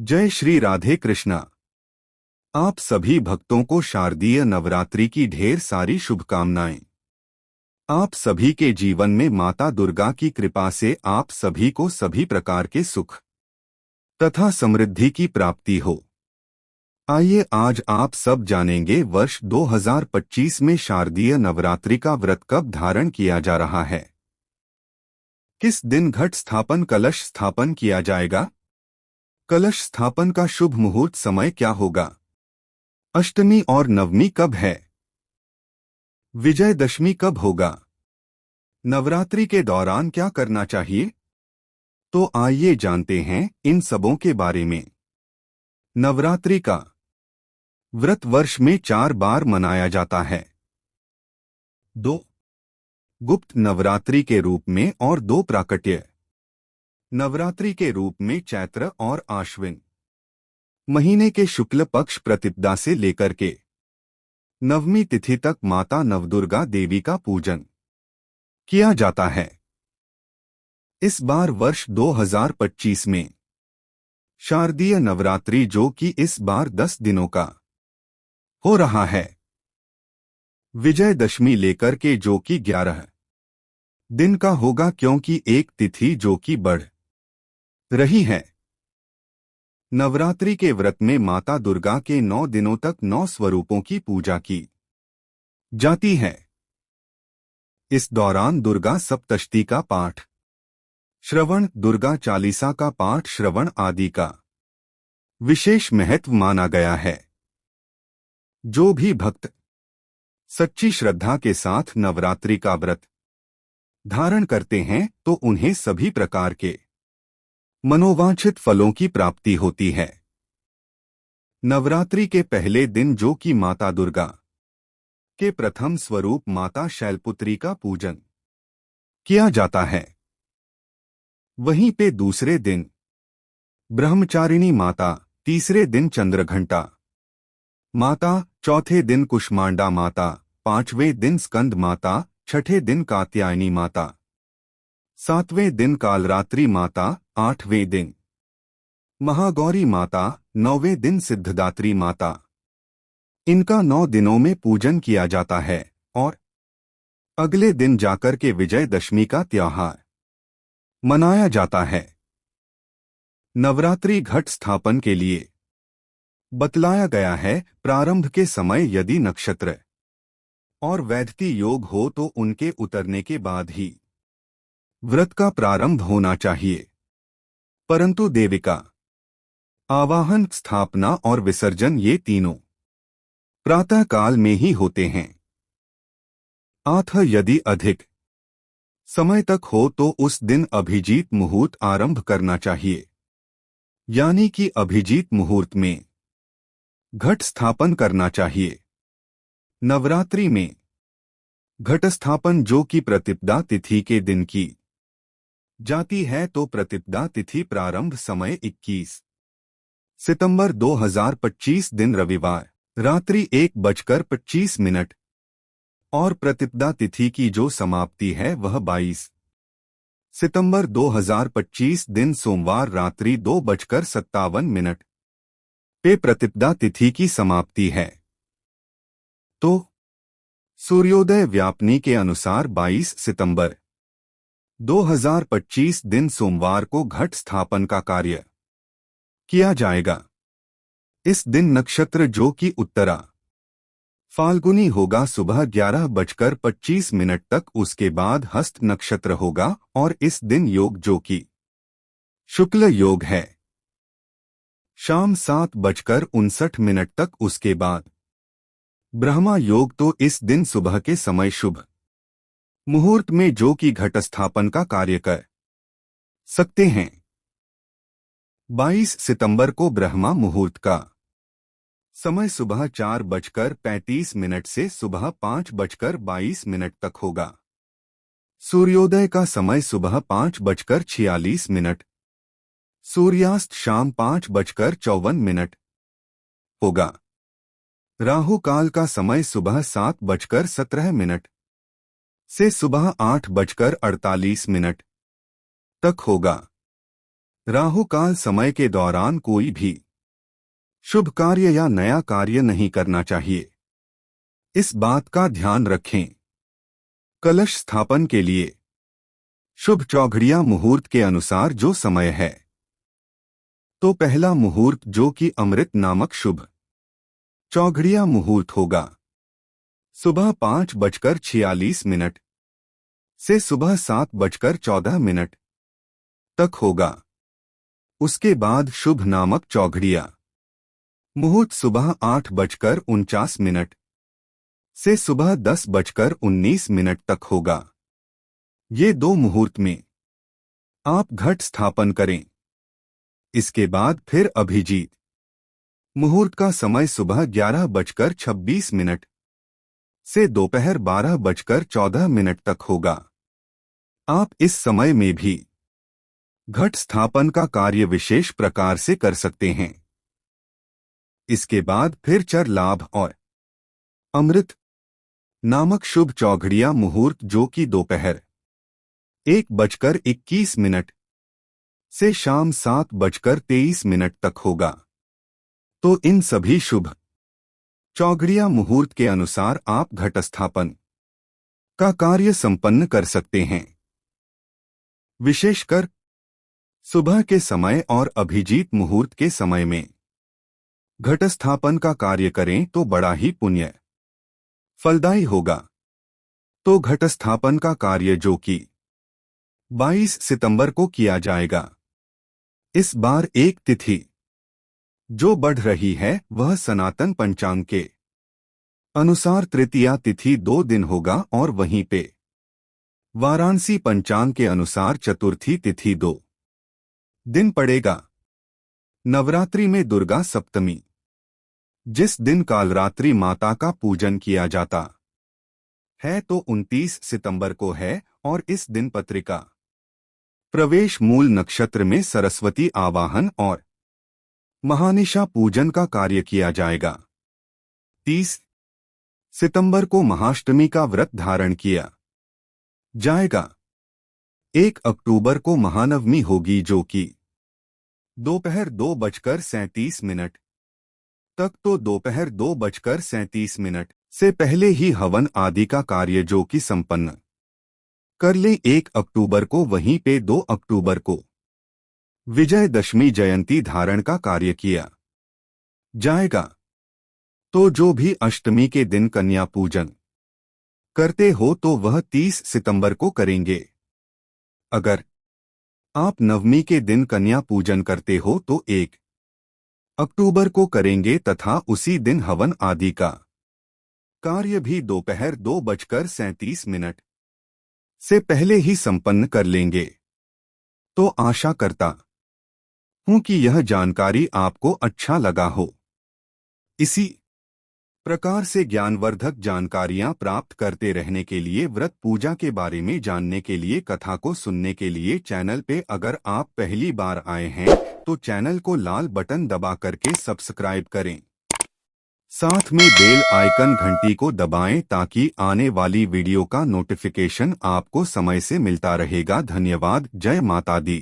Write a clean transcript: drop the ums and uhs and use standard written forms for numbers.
जय श्री राधे कृष्णा। आप सभी भक्तों को शारदीय नवरात्रि की ढेर सारी शुभकामनाएं। आप सभी के जीवन में माता दुर्गा की कृपा से आप सभी को सभी प्रकार के सुख तथा समृद्धि की प्राप्ति हो। आइए आज आप सब जानेंगे वर्ष 2025 में शारदीय नवरात्रि का व्रत कब धारण किया जा रहा है, किस दिन घट स्थापन कलश स्थापन किया जाएगा, कलश स्थापन का शुभ मुहूर्त समय क्या होगा, अष्टमी और नवमी कब है, विजयदशमी कब होगा, नवरात्रि के दौरान क्या करना चाहिए। तो आइए जानते हैं इन सबों के बारे में। नवरात्रि का व्रत वर्ष में 4 बार मनाया जाता है। 2 गुप्त नवरात्रि के रूप में और 2 प्राकट्य नवरात्रि के रूप में चैत्र और आश्विन महीने के शुक्ल पक्ष प्रतिपदा से लेकर के नवमी तिथि तक माता नवदुर्गा देवी का पूजन किया जाता है। इस बार वर्ष 2025 में शारदीय नवरात्रि जो कि इस बार 10 दिनों का हो रहा है, विजयदशमी लेकर के जो कि 11 दिन का होगा, क्योंकि एक तिथि जो कि बढ़ रही है। नवरात्रि के व्रत में माता दुर्गा के 9 दिनों तक 9 स्वरूपों की पूजा की जाती है। इस दौरान दुर्गा सप्तशती का पाठ श्रवण, दुर्गा चालीसा का पाठ श्रवण आदि का विशेष महत्व माना गया है। जो भी भक्त सच्ची श्रद्धा के साथ नवरात्रि का व्रत धारण करते हैं तो उन्हें सभी प्रकार के मनोवांछित फलों की प्राप्ति होती है। नवरात्रि के पहले दिन जो कि माता दुर्गा के प्रथम स्वरूप माता शैलपुत्री का पूजन किया जाता है। वहीं पे दूसरे दिन ब्रह्मचारिणी माता, तीसरे दिन चंद्रघंटा माता, चौथे दिन कुष्मांडा माता, पांचवें दिन स्कंद माता, छठे दिन कात्यायनी माता, सातवें दिन कालरात्रि माता, आठवें दिन महागौरी माता, नौवें दिन सिद्धदात्री माता। इनका 9 दिनों में पूजन किया जाता है और अगले दिन जाकर के विजयदशमी का त्योहार मनाया जाता है। नवरात्रि घट स्थापन के लिए बतलाया गया है, प्रारंभ के समय यदि नक्षत्र और वैधति योग हो तो उनके उतरने के बाद ही व्रत का प्रारंभ होना चाहिए, परंतु देविका आवाहन, स्थापना और विसर्जन ये तीनों प्रातः काल में ही होते हैं। यदि अधिक समय तक हो तो उस दिन अभिजीत मुहूर्त आरंभ करना चाहिए, यानी कि अभिजीत मुहूर्त में घट स्थापन करना चाहिए। नवरात्रि में घट स्थापन जो कि प्रतिपदा तिथि के दिन की जाती है, तो प्रतिपदा तिथि प्रारंभ समय 21 सितंबर 2025 दिन रविवार रात्रि 1:25 और प्रतिपदा तिथि की जो समाप्ति है वह 22 सितंबर 2025 दिन सोमवार रात्रि 2:57 पे प्रतिपदा तिथि की समाप्ति है। तो सूर्योदय व्यापनी के अनुसार 22 सितंबर 2025 दिन सोमवार को घट स्थापन का कार्य किया जाएगा। इस दिन नक्षत्र जो कि उत्तरा फाल्गुनी होगा सुबह 11:25 तक, उसके बाद हस्त नक्षत्र होगा और इस दिन योग जो कि शुक्ल योग है शाम 7:59 तक, उसके बाद ब्रह्मा योग। तो इस दिन सुबह के समय शुभ मुहूर्त में जो कि घट स्थापन का कार्य कर सकते हैं। 22 सितंबर को ब्रह्मा मुहूर्त का समय सुबह 4:35 से सुबह 5:22 तक होगा। सूर्योदय का समय सुबह 5:46, सूर्यास्त शाम 5:54 होगा। राहु काल का समय सुबह 7:17 से सुबह 8:48 तक होगा। राहु काल समय के दौरान कोई भी शुभ कार्य या नया कार्य नहीं करना चाहिए, इस बात का ध्यान रखें। कलश स्थापन के लिए शुभ चौघड़िया मुहूर्त के अनुसार जो समय है, तो पहला मुहूर्त जो कि अमृत नामक शुभ चौघड़िया मुहूर्त होगा, सुबह 5:46 से सुबह 7:14 तक होगा। उसके बाद शुभ नामक चौघड़िया मुहूर्त सुबह 8:49 से सुबह 10:19 तक होगा। ये दो मुहूर्त में आप घट स्थापन करें। इसके बाद फिर अभिजीत मुहूर्त का समय सुबह 11:26 से दोपहर 12:14 तक होगा। आप इस समय में भी घट स्थापन का कार्य विशेष प्रकार से कर सकते हैं। इसके बाद फिर चर लाभ और अमृत नामक शुभ चौघड़िया मुहूर्त जो कि दोपहर 1:21 से शाम 7:23 तक होगा। तो इन सभी शुभ चौघड़िया मुहूर्त के अनुसार आप घट स्थापन का कार्य संपन्न कर सकते हैं। विशेषकर सुबह के समय और अभिजीत मुहूर्त के समय में घट स्थापन का कार्य करें तो बड़ा ही पुण्य फलदायी होगा। तो घट स्थापन का कार्य जो कि 22 सितंबर को किया जाएगा। इस बार एक तिथि जो बढ़ रही है वह सनातन पंचांग के अनुसार तृतीया तिथि 2 दिन होगा और वहीं पे वाराणसी पंचांग के अनुसार चतुर्थी तिथि 2 दिन पड़ेगा। नवरात्रि में दुर्गा सप्तमी जिस दिन कालरात्रि माता का पूजन किया जाता है तो 29 सितंबर को है और इस दिन पत्रिका प्रवेश मूल नक्षत्र में सरस्वती आवाहन और महानिशा पूजन का कार्य किया जाएगा। 30 सितंबर को महाअष्टमी का व्रत धारण किया जाएगा। 1 अक्टूबर को महानवमी होगी जो कि दोपहर 2:37 तक, तो दोपहर 2:37 से पहले ही हवन आदि का कार्य जो कि संपन्न कर ले। 1 अक्टूबर को वहीं पे 2 अक्टूबर को विजयदशमी जयंती धारण का कार्य किया जाएगा। तो जो भी अष्टमी के दिन कन्या पूजन करते हो तो वह 30 सितंबर को करेंगे। अगर आप नवमी के दिन कन्या पूजन करते हो तो 1 अक्टूबर को करेंगे तथा उसी दिन हवन आदि का कार्य भी दोपहर 2:37 से पहले ही संपन्न कर लेंगे। तो आशा करता हूं कि यह जानकारी आपको अच्छा लगा हो। इसी प्रकार से ज्ञानवर्धक जानकारियां प्राप्त करते रहने के लिए, व्रत पूजा के बारे में जानने के लिए, कथा को सुनने के लिए चैनल पे अगर आप पहली बार आए हैं तो चैनल को लाल बटन दबा करके सब्सक्राइब करें। साथ में बेल आइकन घंटी को दबाएं ताकि आने वाली वीडियो का नोटिफिकेशन आपको समय से मिलता रहेगा। धन्यवाद। जय माता दी।